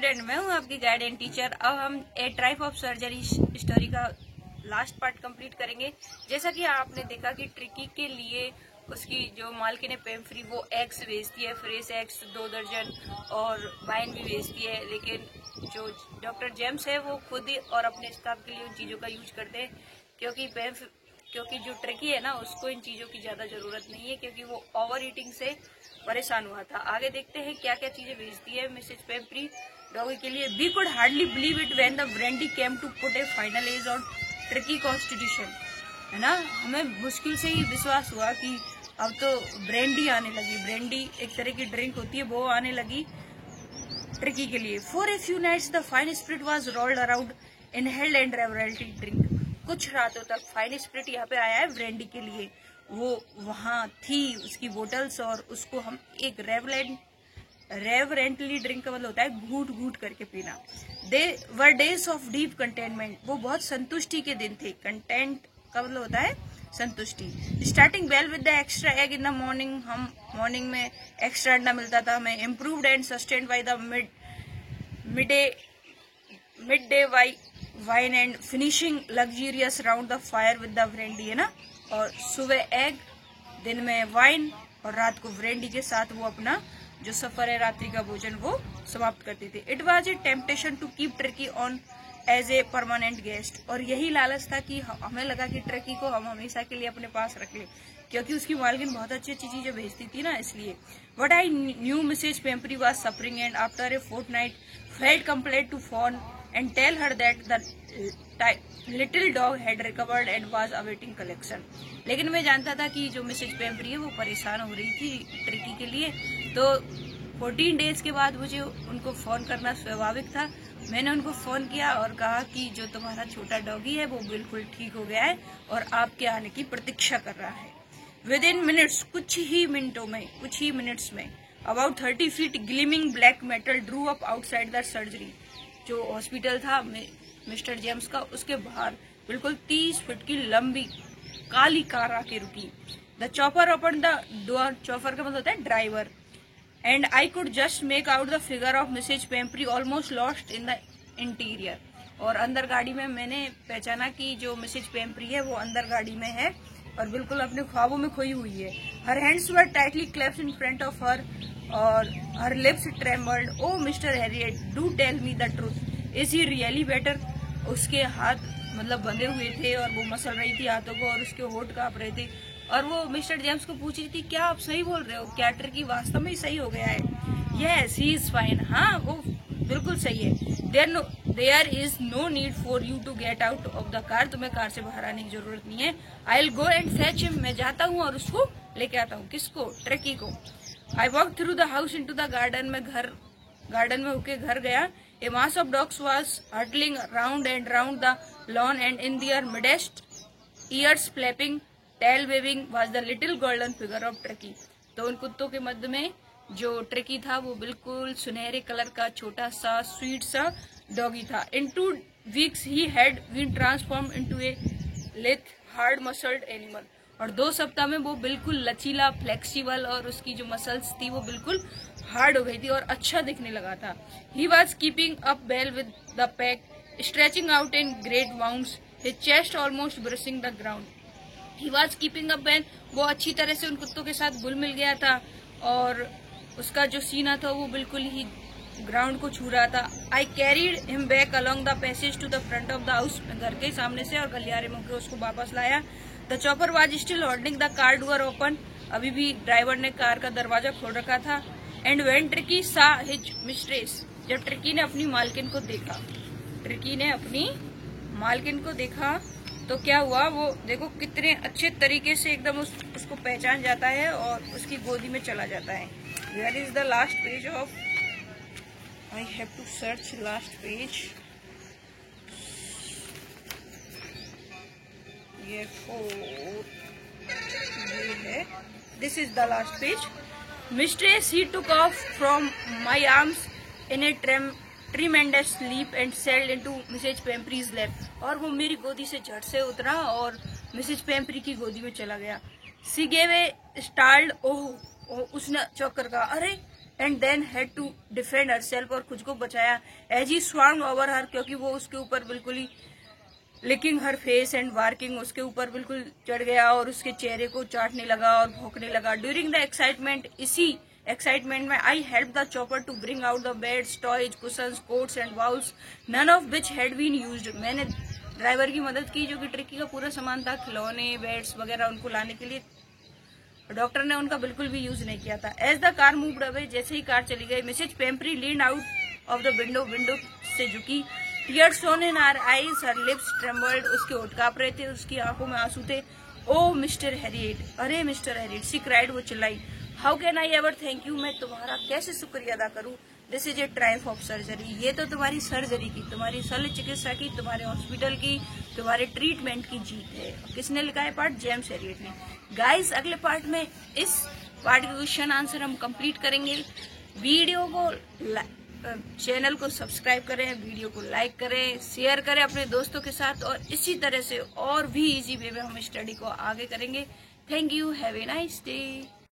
Student, मैं हूं आपकी गाइड एंड टीचर। अब हम ए टाइप ऑफ सर्जरी स्टोरी का लास्ट पार्ट कंप्लीट करेंगे। जैसा कि आपने देखा कि ट्रिकी के लिए उसकी जो मालकिन है पेम्फ्री, वो एग्स बेचती है, फ्रेश एग्स 2 दर्जन और वाइन भी बेचती है। लेकिन जो डॉक्टर जेम्स है वो खुद ही और अपने स्टाफ के लिए उन चीजों का यूज करते हैं, क्योंकि जो ट्रिकी है ना, उसको इन चीजों की ज्यादा जरूरत नहीं है, क्योंकि वो ओवर ईटिंग से परेशान हुआ था। आगे देखते हैं क्या क्या चीजें भेजती है मिसेज पेम्फ्री डॉगी के लिए। We could hardly believe it when the brandy came to put a final edge on Tricki constitution, है ना। हमें मुश्किल से ही विश्वास हुआ कि अब तो ब्रेंडी आने लगी। ब्रेंडी एक तरह की ड्रिंक होती है, वो आने लगी ट्रिकी के लिए। For a few nights the fine spirit was rolled around in held and reverently drink. कुछ रातों तक फाइन स्पिरिट यहाँ पे आया है ब्रेंडी के लिए। वो वहां थी उसकी बोटल्स, और उसको हम एक रेवरेंटली ड्रिंक का मतलब होता है घूट घूट करके पीना। दे वर डेज ऑफ डीप कंटेनमेंट, वो बहुत संतुष्टि के दिन थे। कंटेंट का मतलब होता है संतुष्टि। Starting well with the extra egg in the morning, हम मॉर्निंग में एक्स्ट्रा अंडा मिलता था हमें। Improved and sustained by the midday wine and finishing luxurious round the fire with the brandy, है ना। और सुबह एग, दिन में वाइन, और रात को ब्रेंडी के साथ वो अपना जो सफर है रात्रि का भोजन वो समाप्त करते थे। It was a temptation to keep Tricki on as a permanent guest, और यही लालच था कि हमें लगा कि ट्रिकी को हम हमेशा के लिए अपने पास रख ले, क्योंकि उसकी मालकिन बहुत अच्छी अच्छी चीजें भेजती थी ना, इसलिए। But I knew Mrs Pumphrey was suffering and after a fortnight felt compelled to phone and tell her that the little dog had recovered and was awaiting collection। लेकिन मैं जानता था कि जो मिसेज पेम्फ्री है वो परेशान हो रही थी ट्रिकी के लिए, तो 14 डेज के बाद मुझे उनको फोन करना स्वाभाविक था। मैंने उनको फोन किया और कहा कि जो तुम्हारा छोटा डॉगी है वो बिल्कुल ठीक हो गया है और आपके आने की प्रतीक्षा कर रहा है। विद इन मिनट्स, कुछ ही मिनट्स में about 30 feet gleaming black metal drew up outside the surgery. जो हॉस्पिटल था मिस्टर जेम्स का, उसके बाहर बिल्कुल 30 फीट की लंबी काली कार आके रुकी। The chopper open the door, chopper का मतलब होता है driver, and I could just make out the figure of Mrs Pumphrey almost lost in the interior. और अंदर गाड़ी में मैंने पहचाना कि जो मिसेज पेम्फ्री है वो अंदर गाड़ी में है और बिल्कुल अपने ख्वाबों में खोई हुई है। Her hands were tightly clasped in front of her और her lips trembled. Oh mister Herriot, do tell me the truth, is he really better. उसके हाथ मतलब बंधे हुए थे और वो मसल रही थी हाथों को, और उसके होठ कांप रहे थे, और वो मिस्टर जेम्स को पूछ रही थी, क्या आप सही बोल रहे हो, क्या ट्रिकी वास्तव में ही सही हो गया है? यस, ही इज फाइन, हाँ वो बिल्कुल सही है। There is no need for you to get out of the car, तुम्हें कार से बाहर आने की जरूरत नहीं है। I will go and fetch him, मैं जाता हूँ और उसको लेके आता हूँ। किसको? ट्रिकी को। I walk through the house into the garden, में गार्डन में होके घर गया। A mass of dogs was hurtling round and round the lawn and in their midst, ears flapping, tail waving, was the little golden figure of Tricki. तो उन कुत्तों के मध्य में जो ट्रिकी था वो बिल्कुल सुनहरे कलर का छोटा सा स्वीट सा डॉगी था। In 2 weeks he had been transform into a lithe hard muscled animal, और 2 सप्ताह में वो बिल्कुल लचीला, फ्लेक्सिबल, और उसकी जो मसल्स थी वो बिल्कुल हार्ड हो गई थी और अच्छा दिखने लगा था। He was keeping up well with the pack, stretching out in great bounds, his chest almost brushing the ground. He was keeping up well, वो अच्छी तरह से उन कुत्तों के साथ घुल मिल गया था और उसका जो सीना था वो बिल्कुल ही ग्राउंड को छू रहा था। I carried him back along the passage to the front of the house, घर के सामने से और गलियारे में होकर उसको वापस लाया। The chopper was still holding the car door open, अभी भी ड्राइवर ने कार का दरवाजा खोल रखा था। एंड व्हेन ट्रिकी सा हिज मिस्ट्रेस, जब ट्रिकी ने अपनी मालकिन को देखा, तो क्या हुआ, वो देखो कितने अच्छे तरीके से एकदम उसको पहचान जाता है और उसकी गोदी में चला जाता है। That is the last page of, I have to search last page. ये 4 ये है, this is the last page. Mistress, he took off from my arms in a tremendous leap and sailed into Mrs. Pempry's lap. और वो मेरी गोदी से झट से उतरा और मिसेज पेम्फ्री की गोदी में चला गया। She gave a startled, ओह, उसने चौंक कर कहा, अरे and then had to defend herself, और खुद को बचाया। एज ही स्वार्म्ड ओवर हर, क्योंकि वो उसके ऊपर बिल्कुल ही licking her face and barking, उसके ऊपर बिल्कुल चढ़ गया और उसके चेहरे को चाटने लगा और भौंकने लगा। ड्यूरिंग द एक्साइटमेंट, इसी एक्साइटमेंट में, I help the chopper to bring out the beds, toys, cushions, coats and bowls, none of which had been used. मैंने ड्राइवर की मदद की, जो कि ट्रिकी का पूरा सामान था, खिलौने, बेड्स वगैरह उनको लाने के लिए। डॉक्टर ने उनका बिल्कुल भी यूज नहीं किया था। As the car moved away, जैसे ही कार चली गई, Mrs Pumphrey leaned out of the window, window से झुकी। Tears shone in her eyes, her lips trembled, उसके होंठ कांप रहे थे, उसकी आंखों में आंसू थे। ओ मिस्टर हैरिएट, अरे मिस्टर हैरिएट, शी क्राइड, वो चिल्लाई। How can I ever thank you, मैं तुम्हारा कैसे शुक्रिया अदा करूं। This is a Triumph of surgery, ये तो तुम्हारी सर्जरी की, तुम्हारी शल्य चिकित्सा की, तुम्हारे हॉस्पिटल की, तुम्हारे ट्रीटमेंट की जीत है। किसने लिखा है पार्ट? जेम्स हैरिएट ने। गाइस, अगले पार्ट में इस पार्ट के क्वेश्चन आंसर हम कंप्लीट करेंगे। वीडियो को चैनल को सब्सक्राइब करें, वीडियो को लाइक करें, शेयर करें अपने दोस्तों के साथ, और इसी तरह से और भी इजी वे में हम स्टडी को आगे करेंगे। Thank you, have a nice day.